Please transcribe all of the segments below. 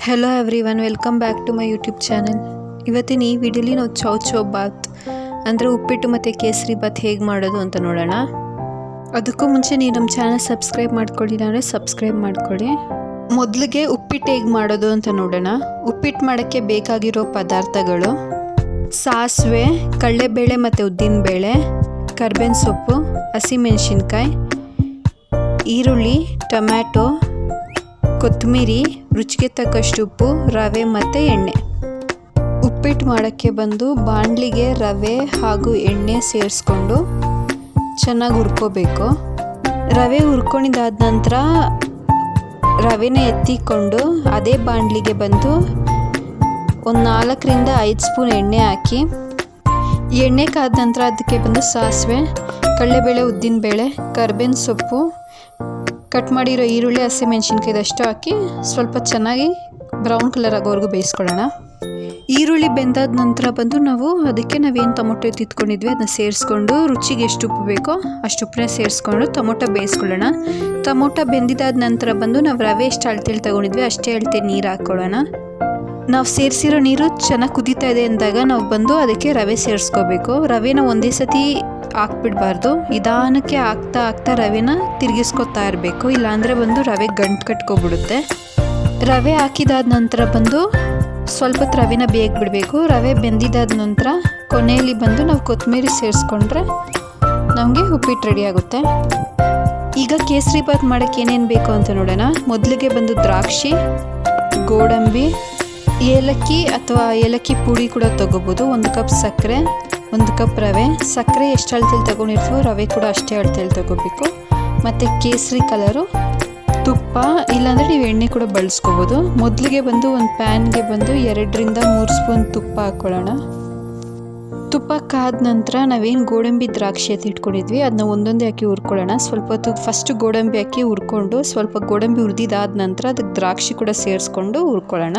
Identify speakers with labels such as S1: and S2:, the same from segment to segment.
S1: Hello everyone, welcome back to my YouTube channel. ಇವತ್ತಿನ ಈ ವಿಡಿಯೋಲಿ ನಾವು ಚೌ ಬಾತ್ ಅಂದರೆ ಉಪ್ಪಿಟ್ಟು ಮತ್ತು ಕೇಸರಿ ಬಾತ್ ಹೇಗೆ ಮಾಡೋದು ಅಂತ ನೋಡೋಣ. ಅದಕ್ಕೂ ಮುಂಚೆ ನೀವು ನಮ್ಮ ಚಾನಲ್ ಸಬ್ಸ್ಕ್ರೈಬ್ ಮಾಡ್ಕೊಳ್ಳಿಲ್ಲ ಅಂದರೆ ಸಬ್ಸ್ಕ್ರೈಬ್ ಮಾಡ್ಕೊಳ್ಳಿ. ಮೊದಲಿಗೆ ಉಪ್ಪಿಟ್ಟು ಹೇಗೆ ಮಾಡೋದು ಅಂತ ನೋಡೋಣ. ಉಪ್ಪಿಟ್ಟು ಮಾಡೋಕ್ಕೆ ಬೇಕಾಗಿರೋ ಪದಾರ್ಥಗಳು: ಸಾಸಿವೆ, ಕಡಲೆಬೇಳೆ ಮತ್ತು ಉದ್ದಿನಬೇಳೆ, ಕರ್ಬೇವಿನ ಸೊಪ್ಪು, ಹಸಿಮೆಣಸಿನ್ಕಾಯಿ, ಈರುಳ್ಳಿ, ಟೊಮ್ಯಾಟೊ, ಕೊತ್ತಂಬರಿ, ರುಚಿಗೆ ತಕ್ಕಷ್ಟು ಉಪ್ಪು, ರವೆ ಮತ್ತು ಎಣ್ಣೆ. ಉಪ್ಪಿಟ್ಟು ಮಾಡೋಕ್ಕೆ ಬಂದು ಬಾಣಲಿಗೆ ರವೆ ಹಾಗೂ ಎಣ್ಣೆ ಸೇರಿಸ್ಕೊಂಡು ಚೆನ್ನಾಗಿ ಹುರ್ಕೋಬೇಕು. ರವೆ ಹುರ್ಕೊಂಡಿದ್ದಾದ ನಂತರ ರವೆನ ಎತ್ತಿಕೊಂಡು ಅದೇ ಬಾಣಲಿಗೆ ಬಂದು ಒಂದು 4ರಿಂದ 5 ಸ್ಪೂನ್ ಎಣ್ಣೆ ಹಾಕಿ, ಎಣ್ಣೆ ಕಾದ ನಂತರ ಅದಕ್ಕೆ ಬಂದು ಸಾಸಿವೆ, ಕಡಲೆಬೇಳೆ, ಉದ್ದಿನಬೇಳೆ, ಕರ್ಬೇವಿನ ಸೊಪ್ಪು, ಕಟ್ ಮಾಡಿರೋ ಈರುಳ್ಳಿ, ಹಸಿಮೆಣಸಿನ್ಕಾಯಿ ಇದಷ್ಟು ಹಾಕಿ ಸ್ವಲ್ಪ ಚೆನ್ನಾಗಿ ಬ್ರೌನ್ ಕಲರ್ ಆಗೋವರೆಗೂ ಬೇಯಿಸ್ಕೊಳ್ಳೋಣ. ಈರುಳ್ಳಿ ಬೆಂದಾದ ನಂತರ ಬಂದು ನಾವೇನು ಟೊಮೊಟೊ ಎತ್ತಿಟ್ಕೊಂಡಿದ್ವಿ ಅದನ್ನ ಸೇರಿಸ್ಕೊಂಡು ರುಚಿಗೆ ಎಷ್ಟು ಉಪ್ಪು ಬೇಕೋ ಅಷ್ಟು ಉಪ್ಪನ್ನ ಸೇರಿಸ್ಕೊಂಡು ಟೊಮೊಟೊ ಬೇಯಿಸ್ಕೊಳ್ಳೋಣ. ಟೊಮೊಟೊ ಬೆಂದಿದ್ದಾದ ನಂತರ ಬಂದು ನಾವು ರವೆ ಎಷ್ಟು ಅಳತೆಯಲ್ಲಿ ತೊಗೊಂಡಿದ್ವಿ ಅಷ್ಟೇ ಅಳತೆ ನೀರು ಹಾಕ್ಕೊಳ್ಳೋಣ. ನಾವು ಸೇರಿಸಿರೋ ನೀರು ಚೆನ್ನಾಗಿ ಕುದೀತಾ ಇದೆ ಅಂದಾಗ ನಾವು ಬಂದು ಅದಕ್ಕೆ ರವೆ ಸೇರಿಸ್ಕೋಬೇಕು. ರವೆನ ಒಂದೇ ಸತಿ ಹಾಕ್ಬಿಡ್ಬಾರ್ದು, ನಿಧಾನಕ್ಕೆ ಹಾಕ್ತಾ ರವೆನ ತಿರುಗಿಸ್ಕೊತಾ ಇರಬೇಕು, ಇಲ್ಲಾಂದರೆ ಬಂದು ರವೆ ಗಂಟು ಕಟ್ಕೊಬಿಡುತ್ತೆ. ರವೆ ಹಾಕಿದಾದ ನಂತರ ಬಂದು ಸ್ವಲ್ಪ ರವೆನ ಬೇಗ ಬಿಡಬೇಕು. ರವೆ ಬೆಂದಿದ್ದಾದ ನಂತರ ಕೊನೆಯಲ್ಲಿ ಬಂದು ನಾವು ಕೊತ್ತಂಬರಿ ಸೇರಿಸ್ಕೊಂಡ್ರೆ ನಮಗೆ ಉಪ್ಪಿಟ್ಟು ರೆಡಿ ಆಗುತ್ತೆ. ಈಗ ಕೇಸರಿ ಬಾತ್ ಮಾಡೋಕ್ಕೆ ಏನೇನು ಬೇಕು ಅಂತ ನೋಡೋಣ. ಮೊದಲಿಗೆ ಬಂದು ದ್ರಾಕ್ಷಿ, ಗೋಡಂಬಿ, ಏಲಕ್ಕಿ ಅಥವಾ ಏಲಕ್ಕಿ ಪುಡಿ ಕೂಡ ತೊಗೋಬೋದು, 1 ಕಪ್ ಸಕ್ಕರೆ, 1 ಕಪ್ ರವೆ. ಸಕ್ಕರೆ ಎಷ್ಟು ಅಳತೆಯಲ್ಲಿ ತೊಗೊಂಡಿರ್ತೀವೋ ರವೆ ಕೂಡ ಅಷ್ಟೇ ಅಳತೆಯಲ್ಲಿ ತೊಗೋಬೇಕು. ಮತ್ತು ಕೇಸರಿ ಕಲರು, ತುಪ್ಪ, ಇಲ್ಲಾಂದರೆ ನೀವು ಎಣ್ಣೆ ಕೂಡ ಬಳಸ್ಕೋಬೋದು. ಮೊದಲಿಗೆ ಬಂದು ಒಂದು ಪ್ಯಾನ್ಗೆ ಬಂದು 2ರಿಂದ 3 ಸ್ಪೂನ್ ತುಪ್ಪ ಹಾಕ್ಕೊಳ್ಳೋಣ. ತುಪ್ಪ ಕಾದ ನಂತರ ನಾವೇನು ಗೋಡಂಬಿ ದ್ರಾಕ್ಷಿ ಅಂತ ಇಟ್ಕೊಂಡಿದ್ವಿ ಅದನ್ನ ಒಂದೊಂದೇ ಹಾಕಿ ಹುರ್ಕೊಳ್ಳೋಣ. ಸ್ವಲ್ಪ ಹೊತ್ತು ಫಸ್ಟು ಗೋಡಂಬಿ ಹಾಕಿ ಹುರ್ಕೊಂಡು ಸ್ವಲ್ಪ ಗೋಡಂಬಿ ಹುರಿದಿದ್ದಾದ ನಂತರ ಅದಕ್ಕೆ ದ್ರಾಕ್ಷಿ ಕೂಡ ಸೇರಿಸ್ಕೊಂಡು ಹುರ್ಕೊಳ್ಳೋಣ.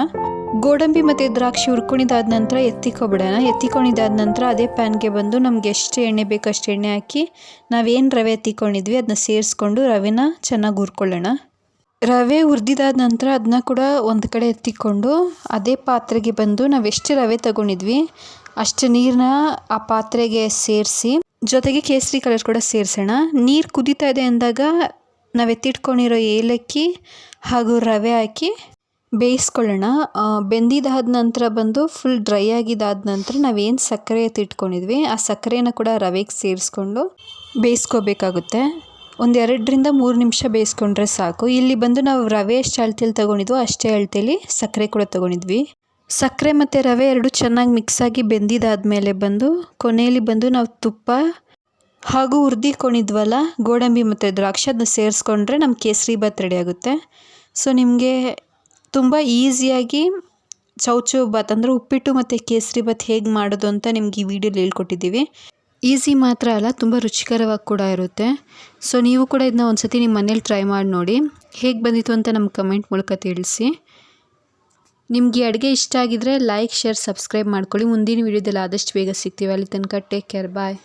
S1: ಗೋಡಂಬಿ ಮತ್ತು ದ್ರಾಕ್ಷಿ ಹುರ್ಕೊಂಡಿದ್ದಾದ ನಂತರ ಎತ್ತಿಕೊಂಡಿದ್ದಾದ ನಂತರ ಅದೇ ಪ್ಯಾನ್ಗೆ ಬಂದು ನಮ್ಗೆ ಎಷ್ಟು ಎಣ್ಣೆ ಬೇಕೋ ಅಷ್ಟು ಎಣ್ಣೆ ಹಾಕಿ ನಾವೇನು ರವೆ ಎತ್ತಿಕೊಂಡಿದ್ವಿ ಅದನ್ನ ಸೇರಿಸ್ಕೊಂಡು ರವೆನ ಚೆನ್ನಾಗಿ ಹುರ್ಕೊಳ್ಳೋಣ. ರವೆ ಹುರಿದಿದ್ದಾದ ನಂತರ ಅದನ್ನ ಕೂಡ ಒಂದು ಕಡೆ ಎತ್ತಿಕೊಂಡು ಅದೇ ಪಾತ್ರೆಗೆ ಬಂದು ನಾವೆಷ್ಟು ರವೆ ತಗೊಂಡಿದ್ವಿ ಅಷ್ಟು ನೀರನ್ನ ಆ ಪಾತ್ರೆಗೆ ಸೇರಿಸಿ ಜೊತೆಗೆ ಕೇಸರಿ ಕಲರ್ ಕೂಡ ಸೇರಿಸೋಣ. ನೀರು ಕುದೀತಾ ಇದೆ ಅಂದಾಗ ನಾವು ಎತ್ತಿಟ್ಕೊಂಡಿರೋ ಏಲಕ್ಕಿ ಹಾಗೂ ರವೆ ಹಾಕಿ ಬೇಯಿಸ್ಕೊಳ್ಳೋಣ. ಬೆಂದಿದ್ದಾದ ನಂತರ ಬಂದು ಫುಲ್ ಡ್ರೈ ಆಗಿದ್ದಾದ ನಂತರ ನಾವೇನು ಸಕ್ಕರೆ ಎತ್ತಿಟ್ಕೊಂಡಿದ್ವಿ ಆ ಸಕ್ಕರೆನ ಕೂಡ ರವೆಗೆ ಸೇರಿಸ್ಕೊಂಡು ಬೇಯಿಸ್ಕೋಬೇಕಾಗುತ್ತೆ. ಒಂದು 2ರಿಂದ 3 ನಿಮಿಷ ಬೇಯಿಸ್ಕೊಂಡ್ರೆ ಸಾಕು. ಇಲ್ಲಿ ಬಂದು ನಾವು ರವೆ ಎಷ್ಟು ಅಳತೆಯಲ್ಲಿ ತೊಗೊಂಡಿದ್ವೋ ಅಷ್ಟೇ ಅಳತೆಯಲ್ಲಿ ಸಕ್ಕರೆ ಕೂಡ ತೊಗೊಂಡಿದ್ವಿ. ಸಕ್ಕರೆ ಮತ್ತು ರವೆ ಎರಡು ಚೆನ್ನಾಗಿ ಮಿಕ್ಸಾಗಿ ಬೆಂದಿದ್ದಾದಮೇಲೆ ಬಂದು ಕೊನೆಯಲ್ಲಿ ಬಂದು ನಾವು ತುಪ್ಪ ಹಾಗೂ ಹುರಿದಿಕೊಂಡಿದ್ವಲ್ಲ ಗೋಡಂಬಿ ಮತ್ತು ದ್ರಾಕ್ಷಿ ಅದನ್ನ ಸೇರಿಸ್ಕೊಂಡ್ರೆ ನಮ್ಮ ಕೇಸರಿ ಬಾತ್ ರೆಡಿ ಆಗುತ್ತೆ. ಸೊ ನಿಮಗೆ ತುಂಬ ಈಸಿಯಾಗಿ ಚೌ ಬಾತ್ ಅಂದರೆ ಉಪ್ಪಿಟ್ಟು ಮತ್ತು ಕೇಸರಿ ಬಾತ್ ಹೇಗೆ ಮಾಡೋದು ಅಂತ ನಿಮ್ಗೆ ಈ ವಿಡಿಯೋಲಿ ಹೇಳ್ಕೊಟ್ಟಿದ್ದೀವಿ. ಈಸಿ ಮಾತ್ರ ಅಲ್ಲ, ತುಂಬ ರುಚಿಕರವಾಗಿ ಕೂಡ ಇರುತ್ತೆ. ಸೊ ನೀವು ಕೂಡ ಇದನ್ನ ಒಂದು ಸತಿ ನಿಮ್ಮ ಮನೇಲಿ ಟ್ರೈ ಮಾಡಿ ನೋಡಿ, ಹೇಗೆ ಬಂದಿತ್ತು ಅಂತ ನಮ್ಮ ಕಮೆಂಟ್ ಮೂಲಕ ತಿಳಿಸಿ. ನಿಮಗೆ ಅಡುಗೆ ಇಷ್ಟ ಆಗಿದ್ರೆ ಲೈಕ್, ಶೇರ್, ಸಬ್ಸ್ಕ್ರೈಬ್ ಮಾಡ್ಕೊಳ್ಳಿ. ಮುಂದಿನ ವಿಡಿಯೋದಲ್ಲಿ ಆದಷ್ಟು ಬೇಗ ಸಿಗ್ತೀವಿ. ಅಲ್ಲಿ ತನಕ ಟೇಕ್ ಕೇರ್, ಬಾಯ್.